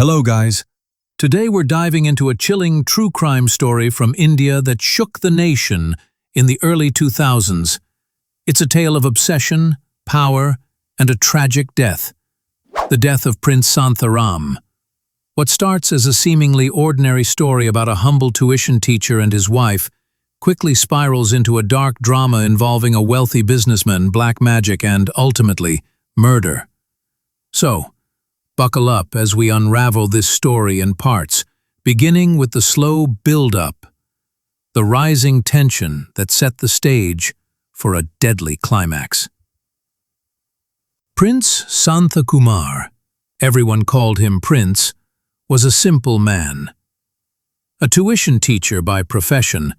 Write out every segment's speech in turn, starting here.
Hello guys. Today we're diving into a chilling true crime story from India that shook the nation in the early 2000s. It's a tale of obsession, power, and a tragic death. The death of Prince Santhakumar. What starts as a seemingly ordinary story about a humble tuition teacher and his wife quickly spirals into a dark drama involving a wealthy businessman, black magic, and, ultimately, murder. So, buckle up as we unravel this story in parts, beginning with the slow build-up, the rising tension that set the stage for a deadly climax. Prince Santhakumar, everyone called him Prince, was a simple man. A tuition teacher by profession,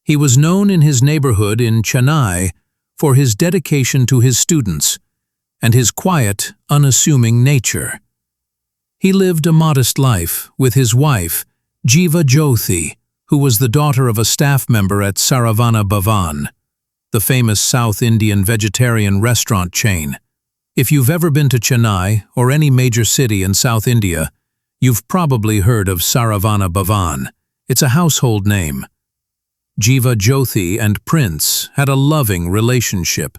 he was known in his neighborhood in Chennai for his dedication to his students and his quiet, unassuming nature. He lived a modest life with his wife, Jiva Jyothi, who was the daughter of a staff member at Saravana Bhavan, the famous South Indian vegetarian restaurant chain. If you've ever been to Chennai or any major city in South India, you've probably heard of Saravana Bhavan. It's a household name. Jiva Jyothi and Prince had a loving relationship,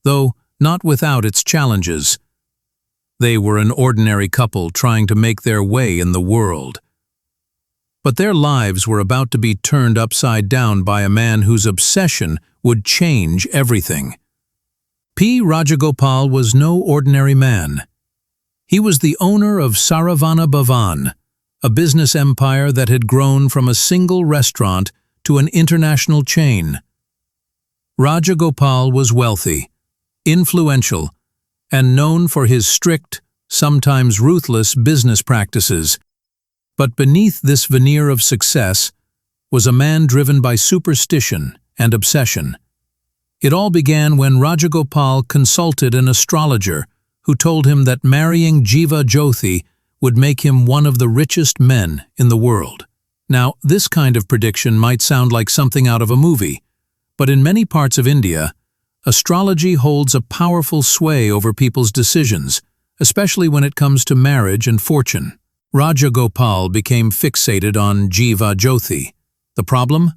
though not without its challenges. They were an ordinary couple trying to make their way in the world. But their lives were about to be turned upside down by a man whose obsession would change everything. P. Rajagopal was no ordinary man. He was the owner of Saravana Bhavan, a business empire that had grown from a single restaurant to an international chain. Rajagopal was wealthy, influential, and known for his strict, sometimes ruthless business practices. But beneath this veneer of success was a man driven by superstition and obsession. It all began when Rajagopal consulted an astrologer who told him that marrying Jiva Jyothi would make him one of the richest men in the world. Now, this kind of prediction might sound like something out of a movie, but in many parts of India, astrology holds a powerful sway over people's decisions, especially when it comes to marriage and fortune. Rajagopal became fixated on Jiva Jyothi. The problem?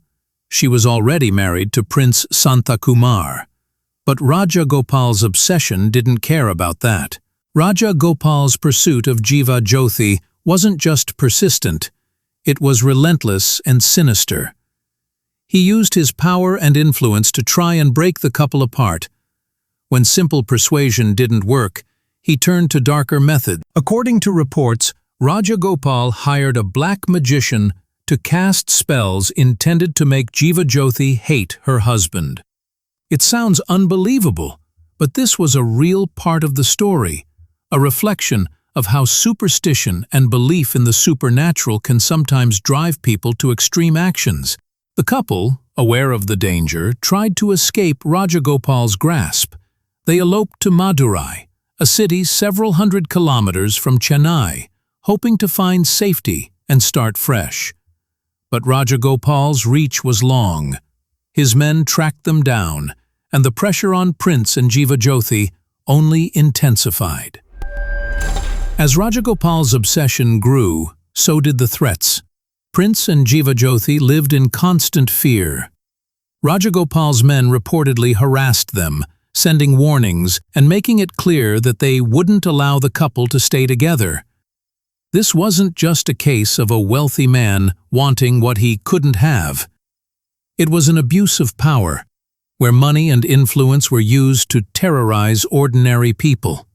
She was already married to Prince Santhakumar. But Rajagopal's obsession didn't care about that. Rajagopal's pursuit of Jiva Jyothi wasn't just persistent, it was relentless and sinister. He used his power and influence to try and break the couple apart. When simple persuasion didn't work, he turned to darker methods. According to reports, Rajagopal hired a black magician to cast spells intended to make Jiva Jyothi hate her husband. It sounds unbelievable, but this was a real part of the story, a reflection of how superstition and belief in the supernatural can sometimes drive people to extreme actions. The couple, aware of the danger, tried to escape Rajagopal's grasp. They eloped to Madurai, a city several hundred kilometers from Chennai, hoping to find safety and start fresh. But Rajagopal's reach was long. His men tracked them down, and the pressure on Prince and Jiva Jyothi only intensified. As Rajagopal's obsession grew, so did the threats. Prince and Jiva Jyothi lived in constant fear. Rajagopal's men reportedly harassed them, sending warnings and making it clear that they wouldn't allow the couple to stay together. This wasn't just a case of a wealthy man wanting what he couldn't have. It was an abuse of power, where money and influence were used to terrorize ordinary people.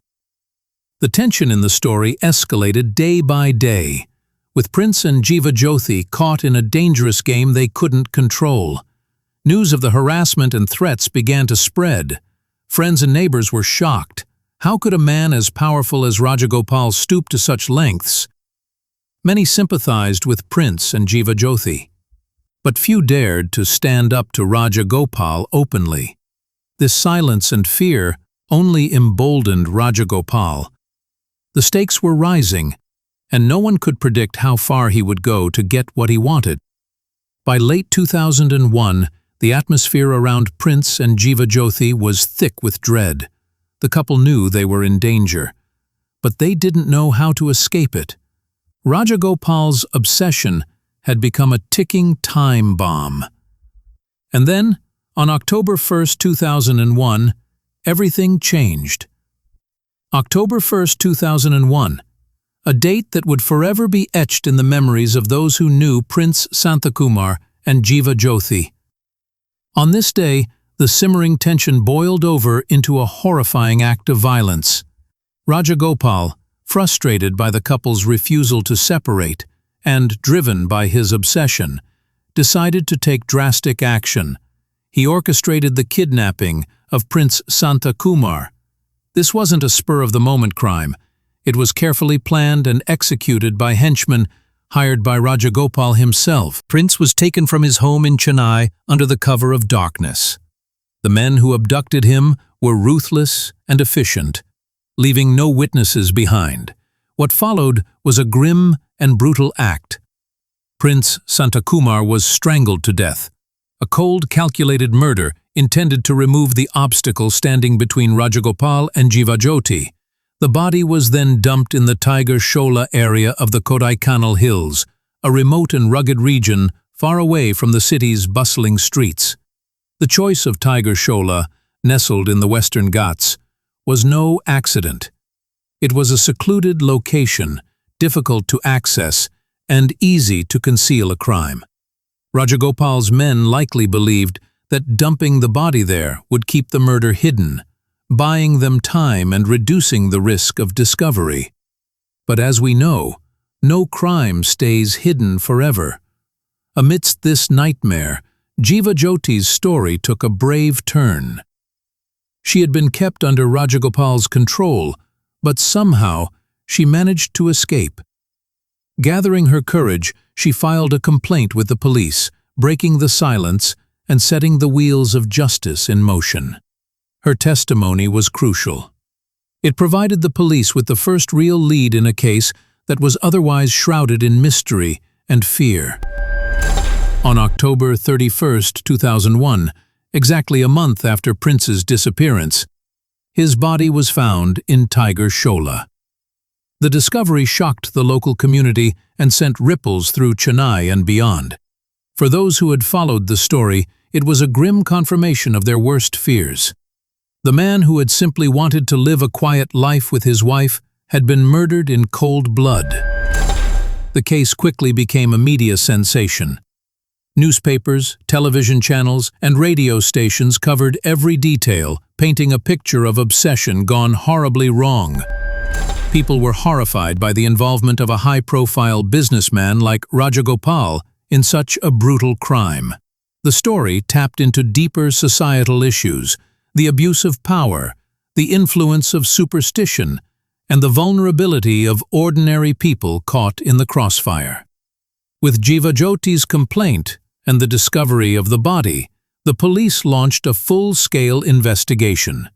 The tension in the story escalated day by day, with Prince and Jiva Jyothi caught in a dangerous game they couldn't control. News of the harassment and threats began to spread. Friends and neighbors were shocked. How could a man as powerful as Rajagopal stoop to such lengths? Many sympathized with Prince and Jiva Jyothi, but few dared to stand up to Rajagopal openly. This silence and fear only emboldened Rajagopal. The stakes were rising, and no one could predict how far he would go to get what he wanted. By late 2001, the atmosphere around Prince and Jiva Jyothi was thick with dread. The couple knew they were in danger, but they didn't know how to escape it. Rajagopal's obsession had become a ticking time bomb. And then, on October 1st, 2001, everything changed. October 1st, 2001, a date that would forever be etched in the memories of those who knew Prince Santhakumar and Jiva Jyothi. On this day, the simmering tension boiled over into a horrifying act of violence. Rajagopal, frustrated by the couple's refusal to separate and driven by his obsession, decided to take drastic action. He orchestrated the kidnapping of Prince Santhakumar. This wasn't a spur-of-the-moment crime. It was carefully planned and executed by henchmen hired by Rajagopal himself. Prince was taken from his home in Chennai under the cover of darkness. The men who abducted him were ruthless and efficient, leaving no witnesses behind. What followed was a grim and brutal act. Prince Santhakumar was strangled to death, a cold, calculated murder intended to remove the obstacle standing between Rajagopal and Jiva Jyothi. The body was then dumped in the Tiger Shola area of the Kodaikanal Hills, a remote and rugged region far away from the city's bustling streets. The choice of Tiger Shola, nestled in the Western Ghats, was no accident. It was a secluded location, difficult to access, and easy to conceal a crime. Rajagopal's men likely believed that dumping the body there would keep the murder hidden, buying them time and reducing the risk of discovery. But as we know, no crime stays hidden forever. Amidst this nightmare, Jiva Jyoti's story took a brave turn. She had been kept under Rajagopal's control, but somehow she managed to escape. Gathering her courage, she filed a complaint with the police, breaking the silence and setting the wheels of justice in motion. Her testimony was crucial. It provided the police with the first real lead in a case that was otherwise shrouded in mystery and fear. On October 31st, 2001, exactly a month after Prince's disappearance, his body was found in Tiger Shola. The discovery shocked the local community and sent ripples through Chennai and beyond. For those who had followed the story, it was a grim confirmation of their worst fears. The man who had simply wanted to live a quiet life with his wife had been murdered in cold blood. The case quickly became a media sensation. Newspapers, television channels, and radio stations covered every detail, painting a picture of obsession gone horribly wrong. People were horrified by the involvement of a high-profile businessman like Rajagopal in such a brutal crime. The story tapped into deeper societal issues: the abuse of power, the influence of superstition, and the vulnerability of ordinary people caught in the crossfire. With Jiva Jyoti's complaint and the discovery of the body, the police launched a full-scale investigation.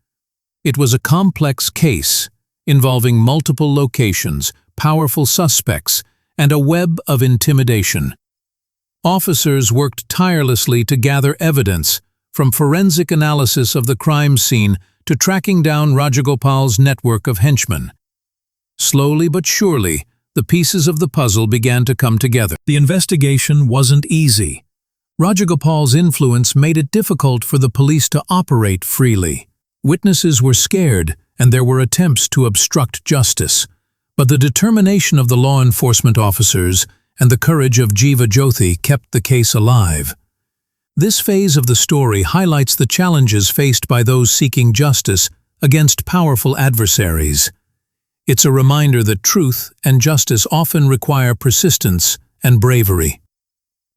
It was a complex case involving multiple locations, powerful suspects, and a web of intimidation. Officers worked tirelessly to gather evidence, from forensic analysis of the crime scene to tracking down Rajagopal's network of henchmen. Slowly but surely, the pieces of the puzzle began to come together. The investigation wasn't easy. Rajagopal's influence made it difficult for the police to operate freely. Witnesses were scared, and there were attempts to obstruct justice. But the determination of the law enforcement officers and the courage of Jiva Jyothi kept the case alive. This phase of the story highlights the challenges faced by those seeking justice against powerful adversaries. It's a reminder that truth and justice often require persistence and bravery.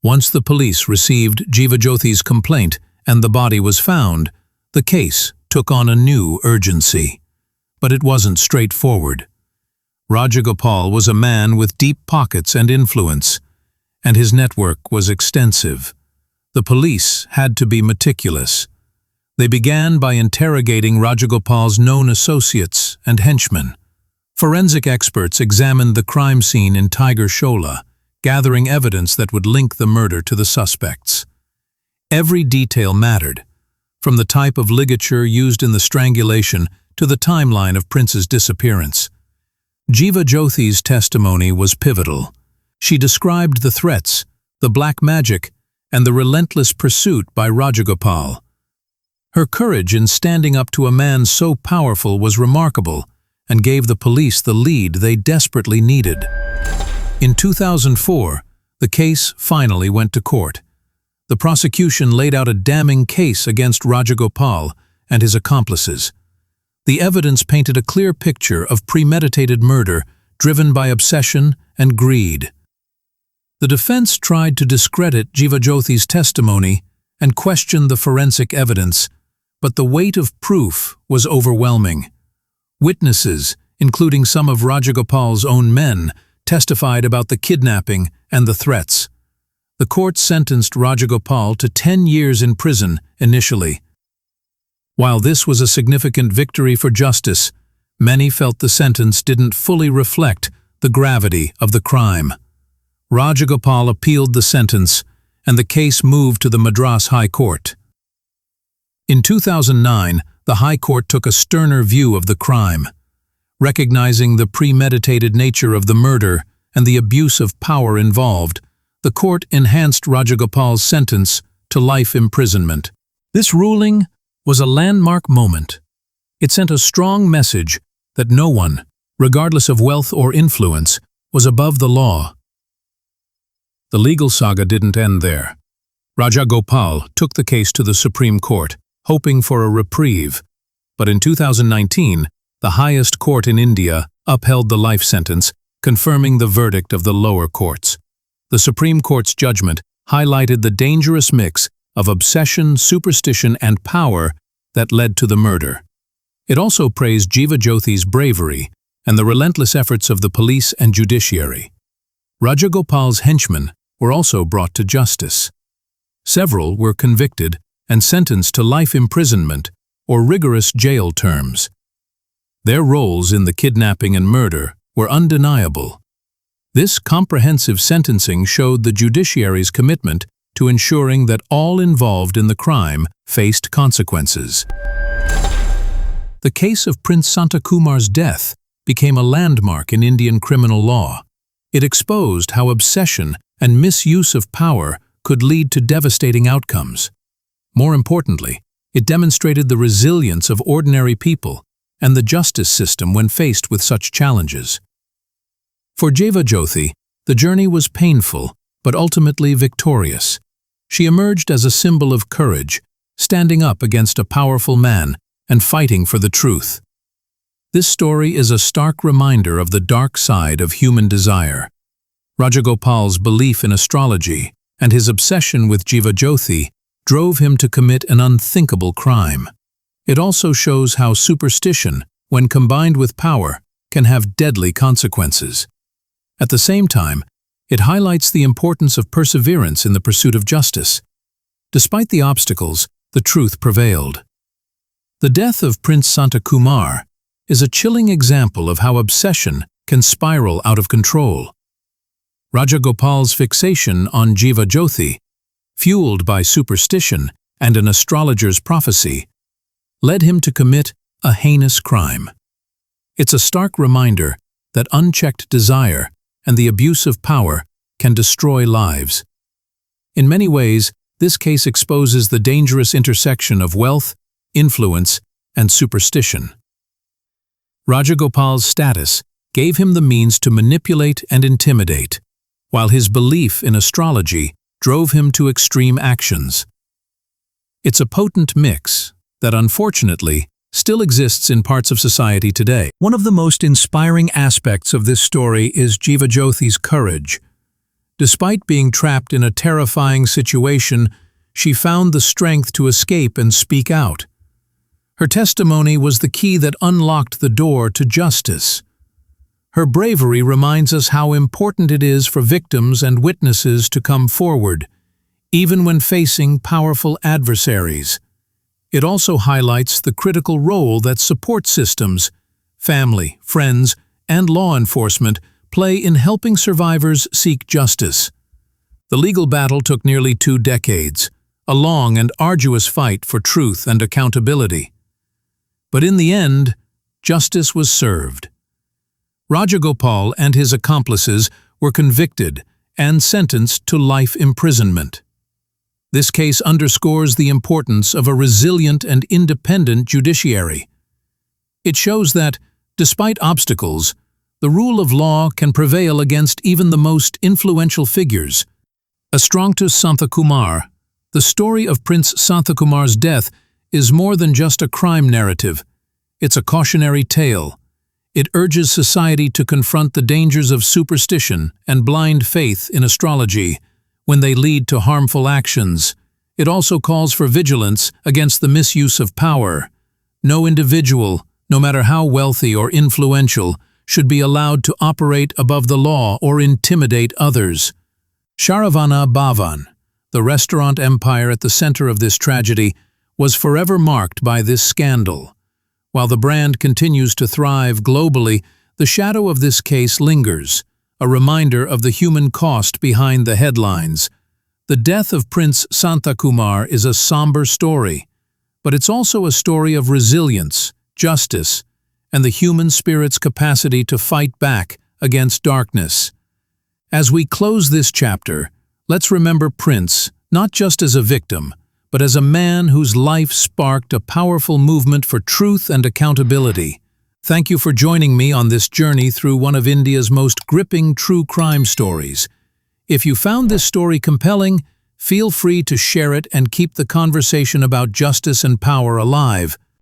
Once the police received Jiva Jyothi's complaint and the body was found, the case took on a new urgency. But it wasn't straightforward. Rajagopal was a man with deep pockets and influence, and his network was extensive. The police had to be meticulous. They began by interrogating Rajagopal's known associates and henchmen. Forensic experts examined the crime scene in Tiger Shola, gathering evidence that would link the murder to the suspects. Every detail mattered, from the type of ligature used in the strangulation to the timeline of Prince's disappearance. Jiva Jyothi's testimony was pivotal. She described the threats, the black magic, and the relentless pursuit by Rajagopal. Her courage in standing up to a man so powerful was remarkable and gave the police the lead they desperately needed. In 2004, the case finally went to court. The prosecution laid out a damning case against Rajagopal and his accomplices. The evidence painted a clear picture of premeditated murder driven by obsession and greed. The defense tried to discredit Jiva Jyothi's testimony and question the forensic evidence, but the weight of proof was overwhelming. Witnesses, including some of Rajagopal's own men, testified about the kidnapping and the threats. The court sentenced Rajagopal to 10 years in prison initially. While this was a significant victory for justice, many felt the sentence didn't fully reflect the gravity of the crime. Rajagopal appealed the sentence, and the case moved to the Madras High Court. In 2009, the High Court took a sterner view of the crime. Recognizing the premeditated nature of the murder and the abuse of power involved, the court enhanced Rajagopal's sentence to life imprisonment. This ruling was a landmark moment. It sent a strong message that no one, regardless of wealth or influence, was above the law. The legal saga didn't end there. Rajagopal took the case to the Supreme Court, hoping for a reprieve. But in 2019, the highest court in India upheld the life sentence, confirming the verdict of the lower courts. The Supreme Court's judgment highlighted the dangerous mix of obsession, superstition, and power that led to the murder. It also praised Jiva Jyothi's bravery and the relentless efforts of the police and judiciary. Rajagopal's henchmen were also brought to justice. Several were convicted and sentenced to life imprisonment or rigorous jail terms. Their roles in the kidnapping and murder were undeniable. This comprehensive sentencing showed the judiciary's commitment to ensuring that all involved in the crime faced consequences. The case of Prince Santhakumar's death became a landmark in Indian criminal law. It exposed how obsession and misuse of power could lead to devastating outcomes. More importantly, it demonstrated the resilience of ordinary people and the justice system when faced with such challenges. For Jiva Jyothi, the journey was painful but ultimately victorious. She emerged as a symbol of courage, standing up against a powerful man and fighting for the truth. This story is a stark reminder of the dark side of human desire. Rajagopal's belief in astrology and his obsession with Jiva Jyothi drove him to commit an unthinkable crime. It also shows how superstition, when combined with power, can have deadly consequences. At the same time, it highlights the importance of perseverance in the pursuit of justice. Despite the obstacles, the truth prevailed. The death of Prince Santhakumar is a chilling example of how obsession can spiral out of control. Rajagopal's fixation on Jiva Jyothi, fueled by superstition and an astrologer's prophecy, led him to commit a heinous crime. It's a stark reminder that unchecked desire and the abuse of power can destroy lives. In many ways, this case exposes the dangerous intersection of wealth, influence, and superstition. Rajagopal's status gave him the means to manipulate and intimidate, while his belief in astrology drove him to extreme actions. It's a potent mix that, unfortunately, still exists in parts of society today. One of the most inspiring aspects of this story is Jiva Jyothi's courage. Despite being trapped in a terrifying situation, she found the strength to escape and speak out. Her testimony was the key that unlocked the door to justice. Her bravery reminds us how important it is for victims and witnesses to come forward, even when facing powerful adversaries. It also highlights the critical role that support systems, family, friends, and law enforcement play in helping survivors seek justice. The legal battle took nearly 2 decades, a long and arduous fight for truth and accountability. But in the end, justice was served. Rajagopal and his accomplices were convicted and sentenced to life imprisonment. This case underscores the importance of a resilient and independent judiciary. It shows that, despite obstacles, the rule of law can prevail against even the most influential figures. Prince Santhakumar, the story of Prince Santhakumar's death is more than just a crime narrative. It's a cautionary tale. It urges society to confront the dangers of superstition and blind faith in astrology when they lead to harmful actions. It also calls for vigilance against the misuse of power. No individual, no matter how wealthy or influential, should be allowed to operate above the law or intimidate others. Saravana Bhavan, the restaurant empire at the center of this tragedy, was forever marked by this scandal. While the brand continues to thrive globally, the shadow of this case lingers, a reminder of the human cost behind the headlines. The death of Prince Santhakumar is a somber story, but it's also a story of resilience, justice, and the human spirit's capacity to fight back against darkness. As we close this chapter, let's remember Prince not just as a victim, but as a man whose life sparked a powerful movement for truth and accountability. Thank you for joining me on this journey through one of India's most gripping true crime stories. If you found this story compelling, feel free to share it and keep the conversation about justice and power alive.